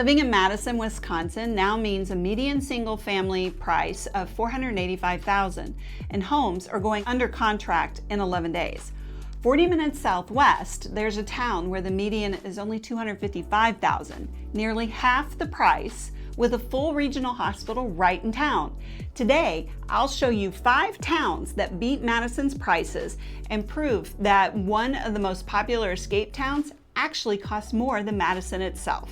Living in Madison, Wisconsin now means a median single-family price of $485,000, and homes are going under contract in 11 days. 40 minutes southwest, there's a town where the median is only $255,000, nearly half the price, with a full regional hospital right in town. Today, I'll show you 5 towns that beat Madison's prices and prove that one of the most popular escape towns actually costs more than Madison itself.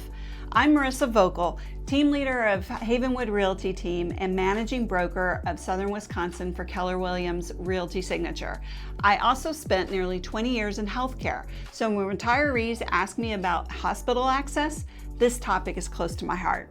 I'm Marisa Voelkel, team leader of Havenwood Realty Team and managing broker of Southern Wisconsin for Keller Williams Realty Signature. I also spent nearly 20 years in healthcare, so when retirees ask me about hospital access, this topic is close to my heart.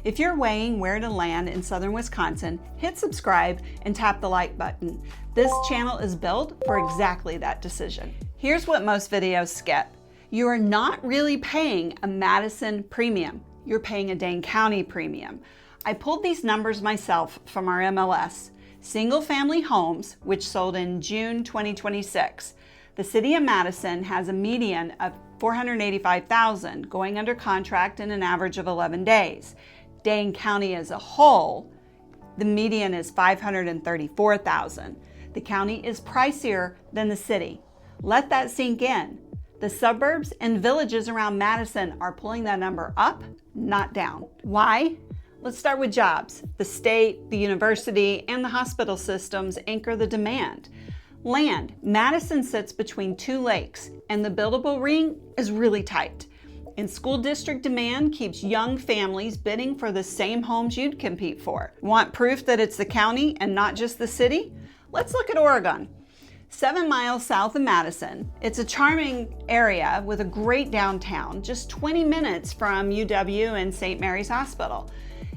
If you're weighing where to land in Southern Wisconsin, hit subscribe and tap the like button. This channel is built for exactly that decision. Here's what most videos skip. You are not really paying a Madison Premium. You're paying a Dane County Premium. I pulled these numbers myself from our MLS. Single-family homes, which sold in June 2026. The city of Madison has a median of $485,000 going under contract in an average of 11 days. Dane County as a whole, the median is $534,000. The county is pricier than the city. Let that sink in. The suburbs and villages around Madison are pulling that number up, not down. Why? Let's start with jobs. The state, the university, and the hospital systems anchor the demand. Land. Madison sits between 2 lakes, and the buildable ring is really tight. And school district demand keeps young families bidding for the same homes you'd compete for. Want proof that it's the county and not just the city? Let's look at Oregon. 7 miles south of Madison, it's a charming area with a great downtown, just 20 minutes from UW and St. Mary's Hospital.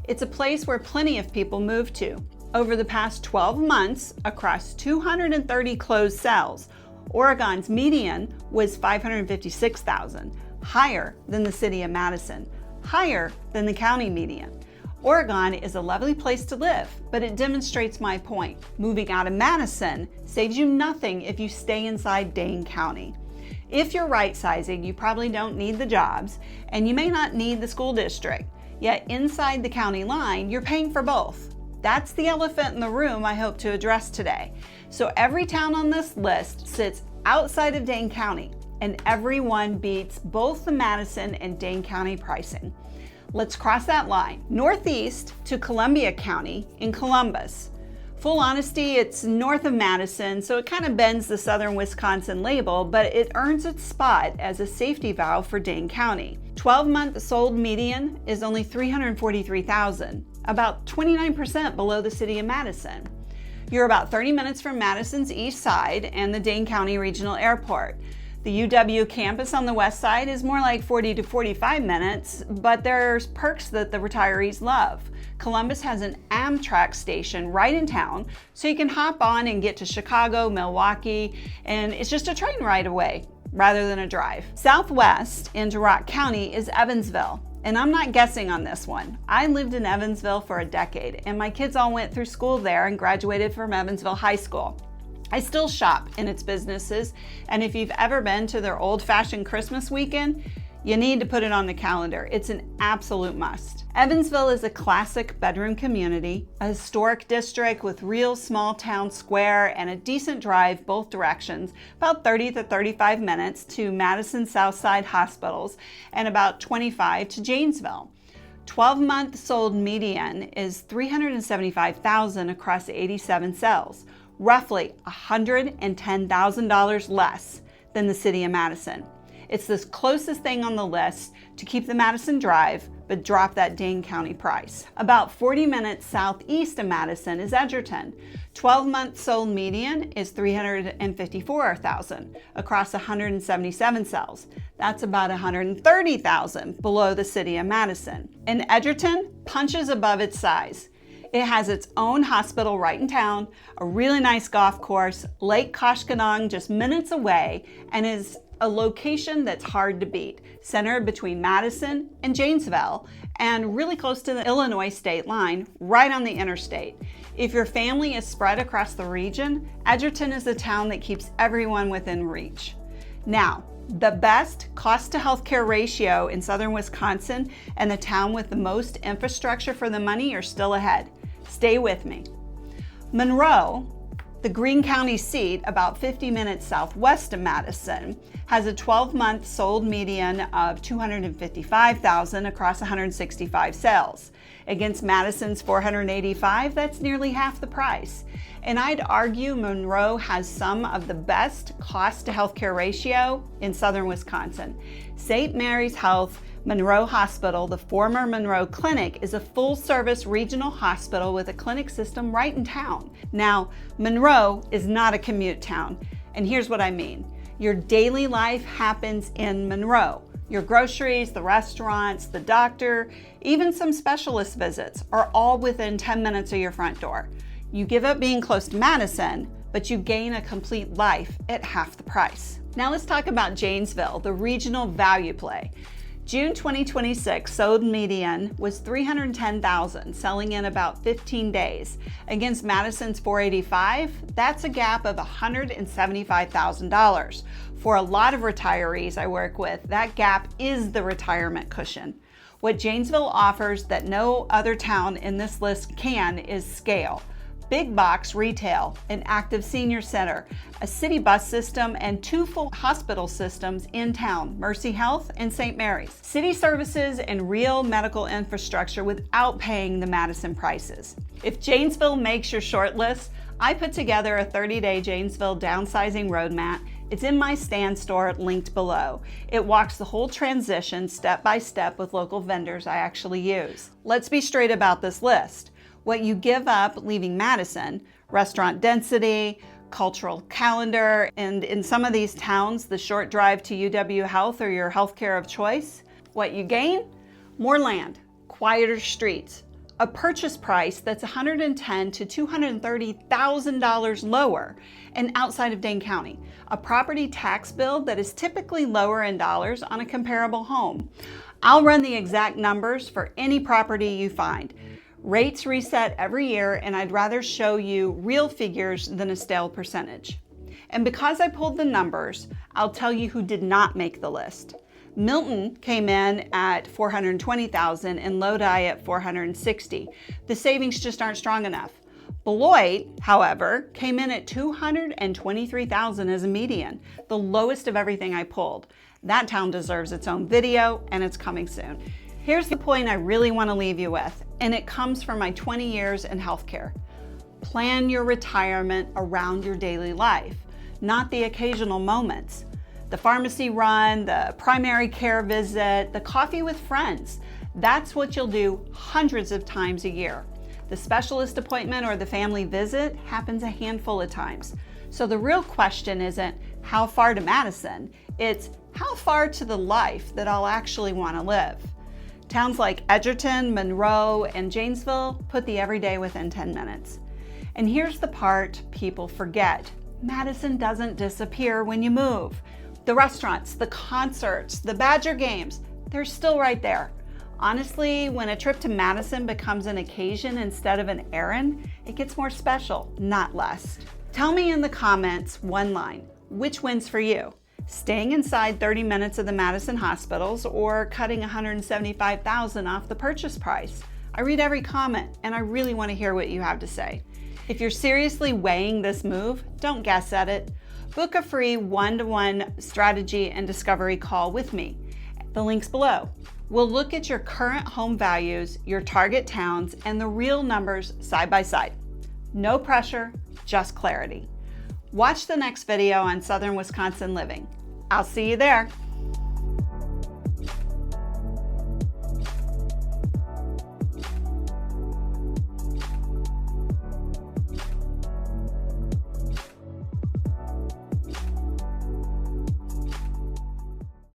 It's a place where plenty of people move to. Over the past 12 months, across 230 closed cells, Oregon's median was $556,000, higher than the city of Madison, higher than the county median. Oregon is a lovely place to live, but it demonstrates my point. Moving out of Madison saves you nothing if you stay inside Dane County. If you're right-sizing, you probably don't need the jobs, and you may not need the school district. Yet inside the county line, you're paying for both. That's the elephant in the room I hope to address today. So every town on this list sits outside of Dane County, and everyone beats both the Madison and Dane County pricing. Let's cross that line, northeast to Columbia County in Columbus. Full honesty, it's north of Madison, so it kind of bends the Southern Wisconsin label, but it earns its spot as a safety valve for Dane County. 12-month sold median is only $343,000, about 29% below the city of Madison. You're about 30 minutes from Madison's east side and the Dane County Regional Airport. The UW campus on the west side is more like 40 to 45 minutes, but there's perks that the retirees love. Columbus has an Amtrak station right in town, so you can hop on and get to Chicago, Milwaukee, and it's just a train ride away rather than a drive. Southwest into Rock County is Evansville, and I'm not guessing on this one. I lived in Evansville for a decade, and my kids all went through school there and graduated from Evansville High School. I still shop in its businesses, and if you've ever been to their old-fashioned Christmas weekend, you need to put it on the calendar. It's an absolute must. Evansville is a classic bedroom community, a historic district with real small town square and a decent drive both directions, about 30 to 35 minutes to Madison Southside hospitals and about 25 to Janesville. 12-month sold median is $375,000 across 87 cells. Roughly $110,000 less than the city of Madison. It's the closest thing on the list to keep the Madison drive, but drop that Dane County price. About 40 minutes southeast of Madison is Edgerton. 12-month sold median is $354,000 across 177 cells. That's about $130,000 below the city of Madison. And Edgerton punches above its size. It has its own hospital right in town, a really nice golf course, Lake Koshkonong just minutes away, and is a location that's hard to beat, centered between Madison and Janesville, and really close to the Illinois state line, right on the interstate. If your family is spread across the region, Edgerton is the town that keeps everyone within reach. Now, The best cost to healthcare ratio in southern Wisconsin and the town with the most infrastructure for the money are still ahead. Stay with me. Monroe, the Dane County seat, about 50 minutes southwest of Madison, has a 12-month sold median of $255,000 across 165 sales. Against Madison's $485,000, that's nearly half the price. And I'd argue Monroe has some of the best cost to healthcare ratio in southern Wisconsin. St. Mary's Health Monroe Hospital, the former Monroe Clinic, is a full-service regional hospital with a clinic system right in town. Now, Monroe is not a commute town, and here's what I mean. Your daily life happens in Monroe. Your groceries, the restaurants, the doctor, even some specialist visits are all within 10 minutes of your front door. You give up being close to Madison, but you gain a complete life at half the price. Now let's talk about Janesville, the regional value play. June 2026 sold median was $310,000, selling in about 15 days. Against Madison's $485,000, that's a gap of $175,000. For a lot of retirees I work with, that gap is the retirement cushion. What Janesville offers that no other town in this list can is scale. Big box retail, an active senior center, a city bus system, and 2 full hospital systems in town, MercyHealth and St. Mary's. City services and real medical infrastructure without paying the Madison prices. If Janesville makes your short list, I put together a 30-day Janesville downsizing roadmap. It's in my stand store linked below. It walks the whole transition step by step with local vendors I actually use. Let's be straight about this list. What you give up leaving Madison, restaurant density, cultural calendar, and in some of these towns, the short drive to UW Health or your healthcare of choice. What you gain? More land, quieter streets, a purchase price that's $110,000 to $230,000 lower and outside of Dane County, a property tax bill that is typically lower in dollars on a comparable home. I'll run the exact numbers for any property you find. Rates reset every year, and I'd rather show you real figures than a stale percentage. And because I pulled the numbers, I'll tell you who did not make the list. Milton came in at $420,000 and Lodi at $460,000. The savings just aren't strong enough. Beloit, however, came in at $223,000 as a median, the lowest of everything I pulled. That town deserves its own video, and it's coming soon. Here's the point I really want to leave you with, and it comes from my 20 years in healthcare. Plan your retirement around your daily life, not the occasional moments. The pharmacy run, the primary care visit, the coffee with friends. That's what you'll do hundreds of times a year. The specialist appointment or the family visit happens a handful of times. So the real question isn't how far to Madison, it's how far to the life that I'll actually want to live. Towns like Edgerton, Monroe, and Janesville put the everyday within 10 minutes. And here's the part people forget. Madison doesn't disappear when you move. The restaurants, the concerts, the Badger games, they're still right there. Honestly, when a trip to Madison becomes an occasion instead of an errand, it gets more special, not less. Tell me in the comments one line, which wins for you? Staying inside 30 minutes of the Madison hospitals or cutting $175,000 off the purchase price? I read every comment and I really want to hear what you have to say. If you're seriously weighing this move, don't guess at it. Book a free one-to-one strategy and discovery call with me. The link's below. We'll look at your current home values, your target towns, and the real numbers side by side. No pressure, just clarity. Watch the next video on Southern Wisconsin living. I'll see you there.